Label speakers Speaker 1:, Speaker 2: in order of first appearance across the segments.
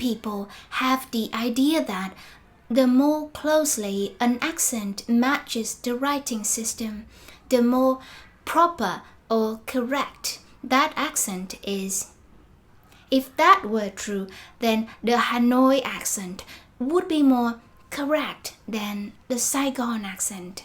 Speaker 1: people have the idea that the more closely an accent matches the writing system, the more proper or correct that accent is. If that were true, then the Hanoi accent would be more correct than the Saigon accent.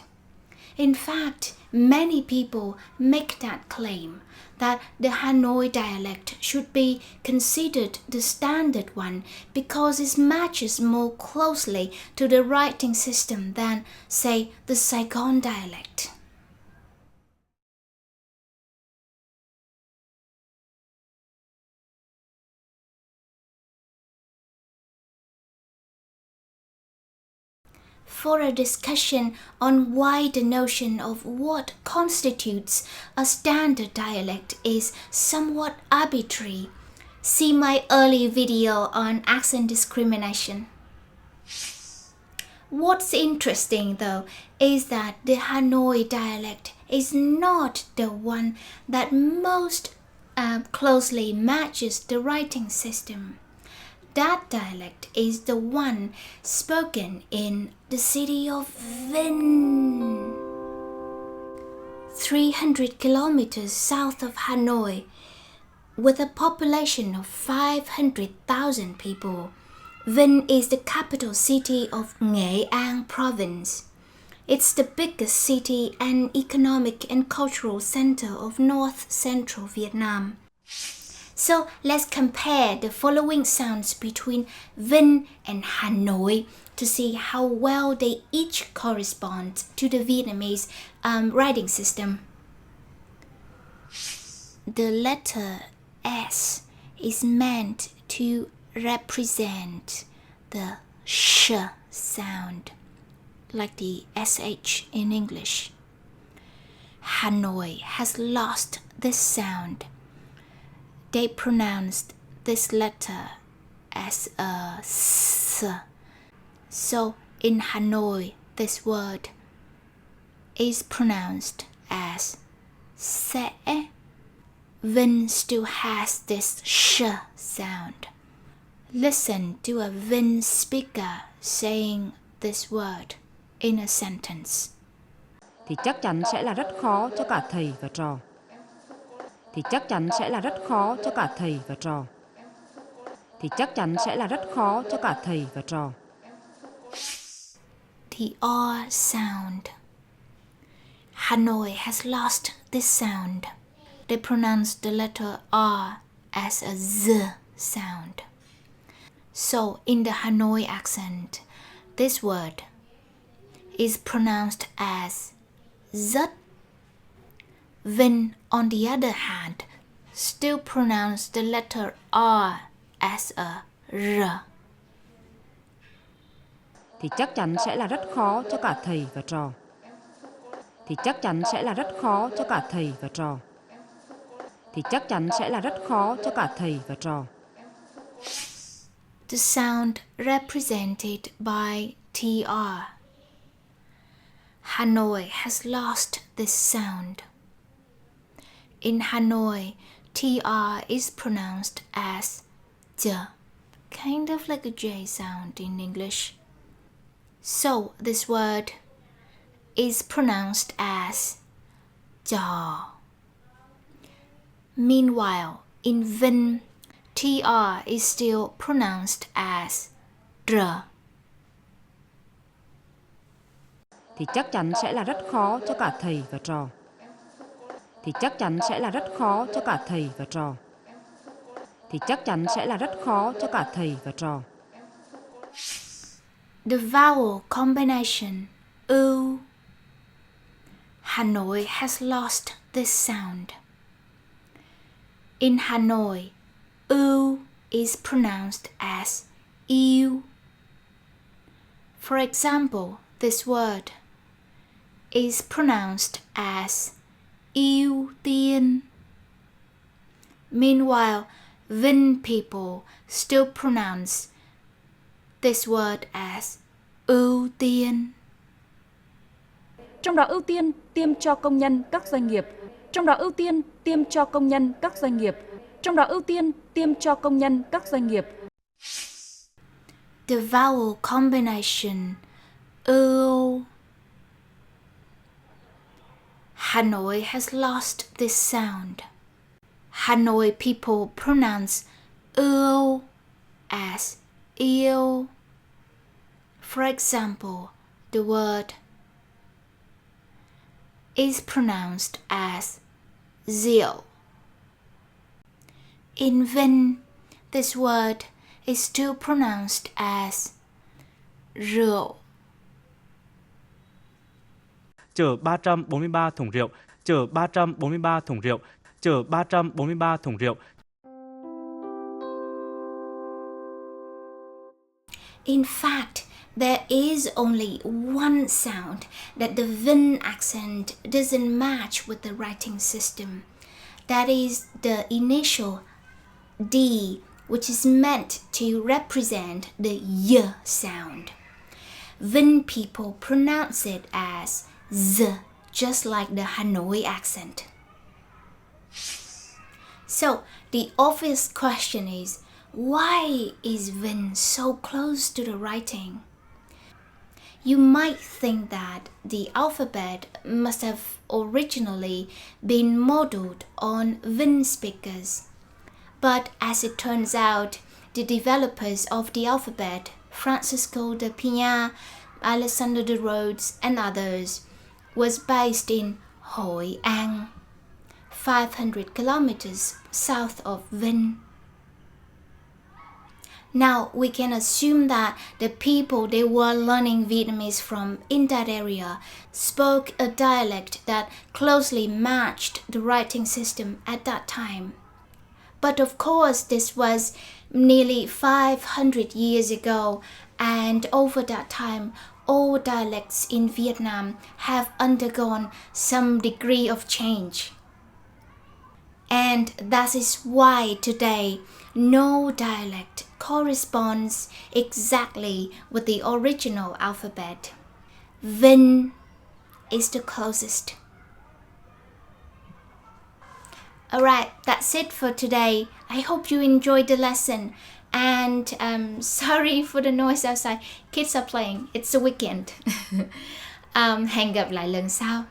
Speaker 1: In fact, many people make that claim, that the Hanoi dialect should be considered the standard one because it matches more closely to the writing system than, say, the Saigon dialect. For a discussion on why the notion of what constitutes a standard dialect is somewhat arbitrary, see my early video on accent discrimination. What's interesting though is that the Hanoi dialect is not the one that most closely matches the writing system. That dialect is the one spoken in the city of Vinh, 300 kilometers south of Hanoi, with a population of 500,000 people. Vinh is the capital city of Nghệ An province. It's the biggest city and economic and cultural center of north-central Vietnam. So let's compare the following sounds between Vinh and Hanoi to see how well they each correspond to the Vietnamese writing system. The letter S is meant to represent the sh sound, like the sh in English. Hanoi has lost this sound. They pronounced this letter as a s. So in Hanoi, this word is pronounced as sẽ. Vinh still has this sh sound. Listen to a Vinh speaker saying this word in a sentence.
Speaker 2: Thì chắc chắn sẽ là rất khó cho cả thầy và trò. Thì chắc chắn sẽ là rất khó cho cả thầy và trò. Thì chắc chắn sẽ là rất khó cho cả thầy và trò.
Speaker 1: The R sound. Hanoi has lost this sound. They pronounce the letter R as a Z sound. So in the Hanoi accent, this word is pronounced as Z. Vinh, on the other hand, still pronounce the letter R as a R.
Speaker 2: Thì chắc chắn sẽ là rất khó cho cả thầy và trò. Thì chắc chắn sẽ là rất khó cho cả thầy và trò. Thì chắc chắn sẽ là rất khó cho cả thầy và trò.
Speaker 1: The sound represented by TR. Hanoi has lost this sound. In Hanoi, TR is pronounced as J, kind of like a J sound in English. So this word is pronounced as jaw. Meanwhile, in Vinh, TR is still pronounced as R.
Speaker 2: Thì chắc chắn sẽ là rất khó cho cả thầy và trò. Thì chắc chắn sẽ là rất khó cho cả thầy và trò. Thì chắc chắn sẽ là rất khó cho cả thầy và trò.
Speaker 1: The vowel combination U. Hanoi has lost this sound. In Hanoi, U is pronounced as yêu. For example, this word is pronounced as ưu tiên. Meanwhile, Vinh people still pronounce this word as ưu tiên.
Speaker 3: Trong đó ưu tiên tiêm cho công nhân các doanh nghiệp. Trong đó ưu tiên tiêm cho công nhân các doanh nghiệp. Trong đó ưu tiên tiêm cho công nhân các doanh nghiệp.
Speaker 1: the vowel combination ưu. Hanoi has lost this sound. Hanoi people pronounce ưu as yêu. For example, the word is pronounced as rượu. In Vinh, this word is still pronounced as rượu.
Speaker 4: Chở 343 thùng rượu, chở 343 thùng rượu, chở 343 thùng rượu.
Speaker 1: In fact, there is only one sound that the Vinh accent doesn't match with the writing system. That is the initial D, which is meant to represent the Y sound. Vinh people pronounce it as Z, just like the Hanoi accent. So, the obvious question is, why is Vinh so close to the writing? You might think that the alphabet must have originally been modeled on Vinh speakers. But as it turns out, the developers of the alphabet, Francisco de Pina, Alexander de Rhodes, and others, was based in Hội An, 500 kilometers south of Vinh. Now we can assume that the people they were learning Vietnamese from in that area spoke a dialect that closely matched the writing system at that time. But of course, this was nearly 500 years ago, and over that time, all dialects in Vietnam have undergone some degree of change. And that is why today, no dialect corresponds exactly with the original alphabet. Vinh is the closest. Alright, that's it for today. I hope you enjoyed the lesson. And sorry for the noise outside. Kids are playing. It's the weekend. Hẹn gặp lại lần sau.